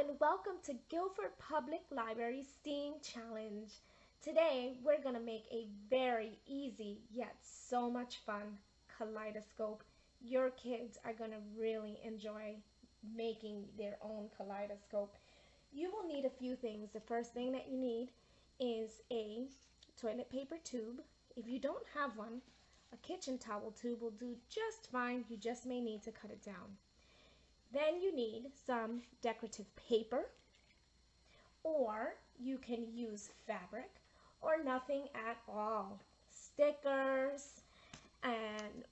and welcome to Guilford Public Library STEAM Challenge. Today we're going to make a very easy yet so much fun kaleidoscope. Your kids are going to really enjoy making their own kaleidoscope. You will need a few things. The first thing that you need is a toilet paper tube. If you don't have one, a kitchen towel tube will do just fine. You just may need to cut it down. Then you need some decorative paper, or you can use fabric or nothing at all. Stickers and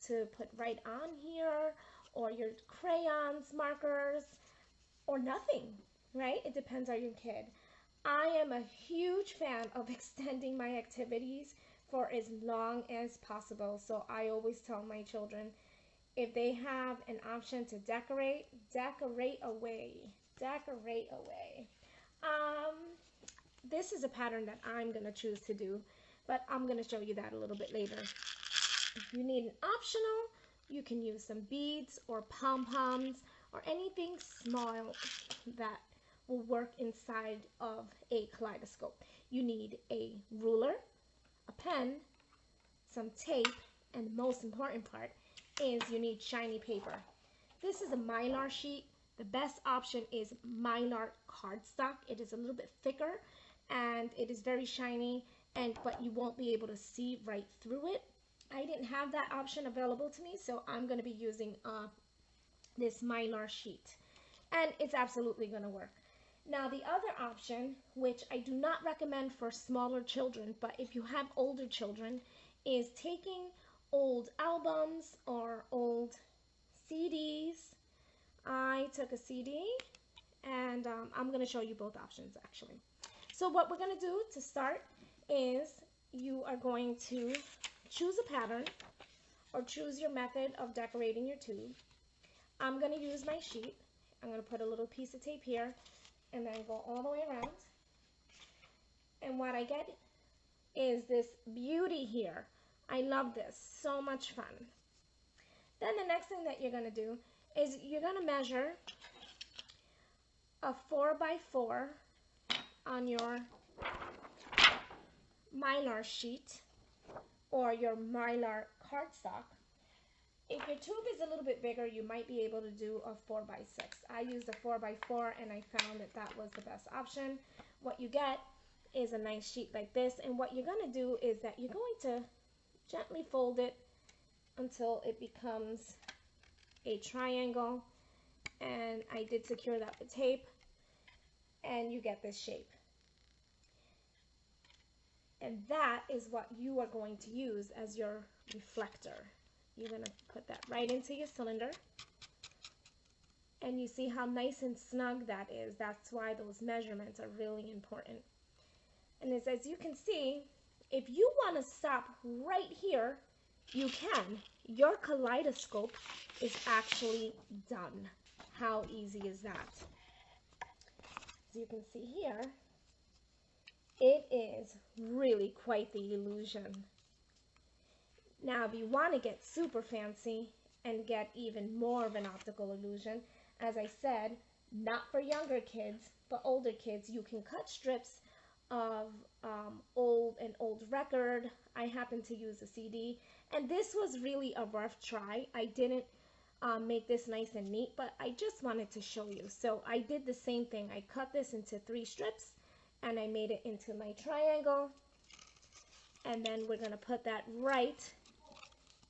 to put right on here, or your crayons, markers, or nothing, right? It depends on your kid. I am a huge fan of extending my activities for as long as possible, so I always tell my children, if they have an option to decorate, decorate away. Decorate away. This is a pattern that I'm going to choose to do, but I'm going to show you that a little bit later. If you need an optional, you can use some beads or pom-poms or anything small that will work inside of a kaleidoscope. You need a ruler, a pen, some tape, and the most important part is you need shiny paper. This is a mylar sheet. The best option is mylar cardstock. It is a little bit thicker and it is very shiny, but you won't be able to see right through it. I didn't have that option available to me, so I'm going to be using this mylar sheet, and it's absolutely going to work. Now the other option, which I do not recommend for smaller children, but if you have older children, is taking old albums or old CDs. I took a CD, and I'm going to show you both options actually. So what we're going to do to start is you are going to choose a pattern or choose your method of decorating your tube. I'm going to use my sheet. I'm going to put a little piece of tape here and then go all the way around. And what I get is this beauty here. I love this, so much fun. Then the next thing that you're going to do is you're going to measure a 4x4 on your mylar sheet or your mylar cardstock. If your tube is a little bit bigger, you might be able to do a 4x6. I used a 4x4 and I found that that was the best option. What you get is a nice sheet like this, and what you're going to do is that you're going to gently fold it until it becomes a triangle, and I did secure that with tape, and you get this shape. And that is what you are going to use as your reflector. You're going to put that right into your cylinder, and you see how nice and snug that is. That's why those measurements are really important. And as you can see, if you want to stop right here, you can. Your kaleidoscope is actually done. How easy is that? As you can see here, it is really quite the illusion. Now, if you want to get super fancy and get even more of an optical illusion, as I said, not for younger kids, but older kids, you can cut strips of an old record. I happen to use a CD, and this was really a rough try. I didn't make this nice and neat, but I just wanted to show you. So I did the same thing. I cut this into 3 strips, and I made it into my triangle, and then we're going to put that right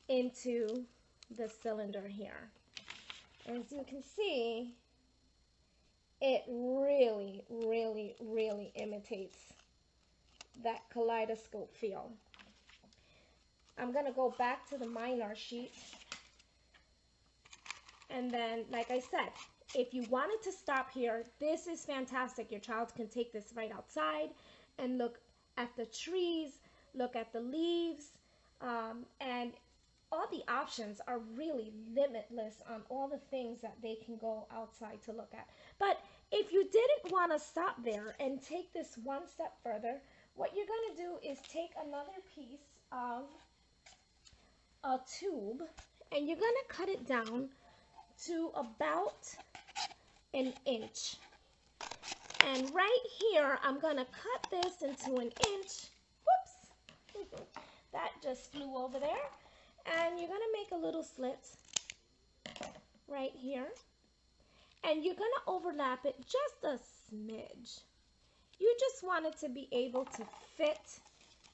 into the cylinder here. As you can see, it really, really, really imitates that kaleidoscope feel. I'm going to go back to the mylar sheet, and then, like I said, if you wanted to stop here, this is fantastic. Your child can take this right outside and look at the trees, look at the leaves, and all the options are really limitless on all the things that they can go outside to look at. But if you didn't want to stop there and take this one step further, what you're going to do is take another piece of a tube, and you're going to cut it down to about an inch. And right here, I'm going to cut this into an inch. Whoops. That just flew over there. And you're going to make a little slit right here. And you're going to overlap it just a smidge. You just want it to be able to fit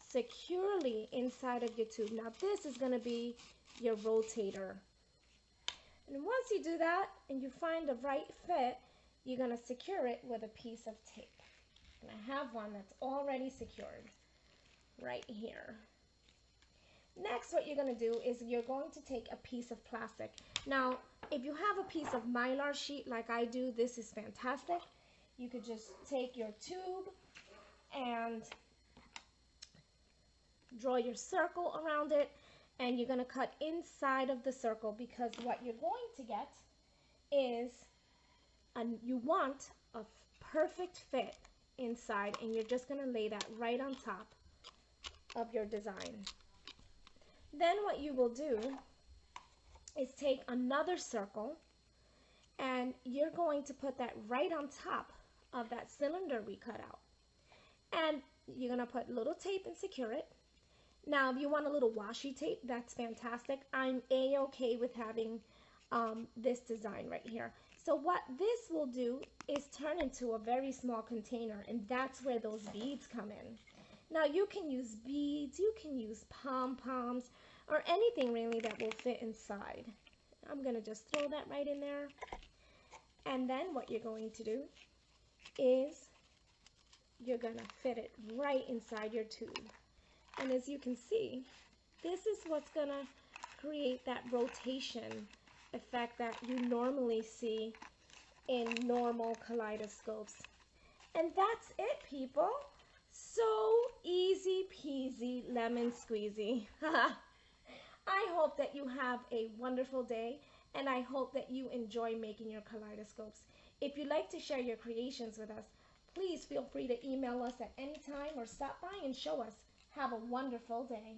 securely inside of your tube. Now this is going to be your rotator. And once you do that and you find the right fit, you're going to secure it with a piece of tape. And I have one that's already secured right here. Next, what you're going to do is you're going to take a piece of plastic. Now, if you have a piece of mylar sheet like I do, this is fantastic. You could just take your tube and draw your circle around it, and you're going to cut inside of the circle, because what you're going to get is you want a perfect fit inside, and you're just going to lay that right on top of your design. Then what you will do is take another circle, and you're going to put that right on top of that cylinder we cut out. And you're going to put little tape and secure it. Now, if you want a little washi tape, that's fantastic. I'm A-okay with having this design right here. So what this will do is turn into a very small container, and that's where those beads come in. Now, you can use beads, you can use pom-poms, or anything really that will fit inside. I'm going to just throw that right in there. And then what you're going to do is you're going to fit it right inside your tube. And as you can see, this is what's going to create that rotation effect that you normally see in normal kaleidoscopes. And that's it, people. So easy peasy lemon squeezy. I hope that you have a wonderful day, and I hope that you enjoy making your kaleidoscopes. If you'd like to share your creations with us, please feel free to email us at any time or stop by and show us. Have a wonderful day.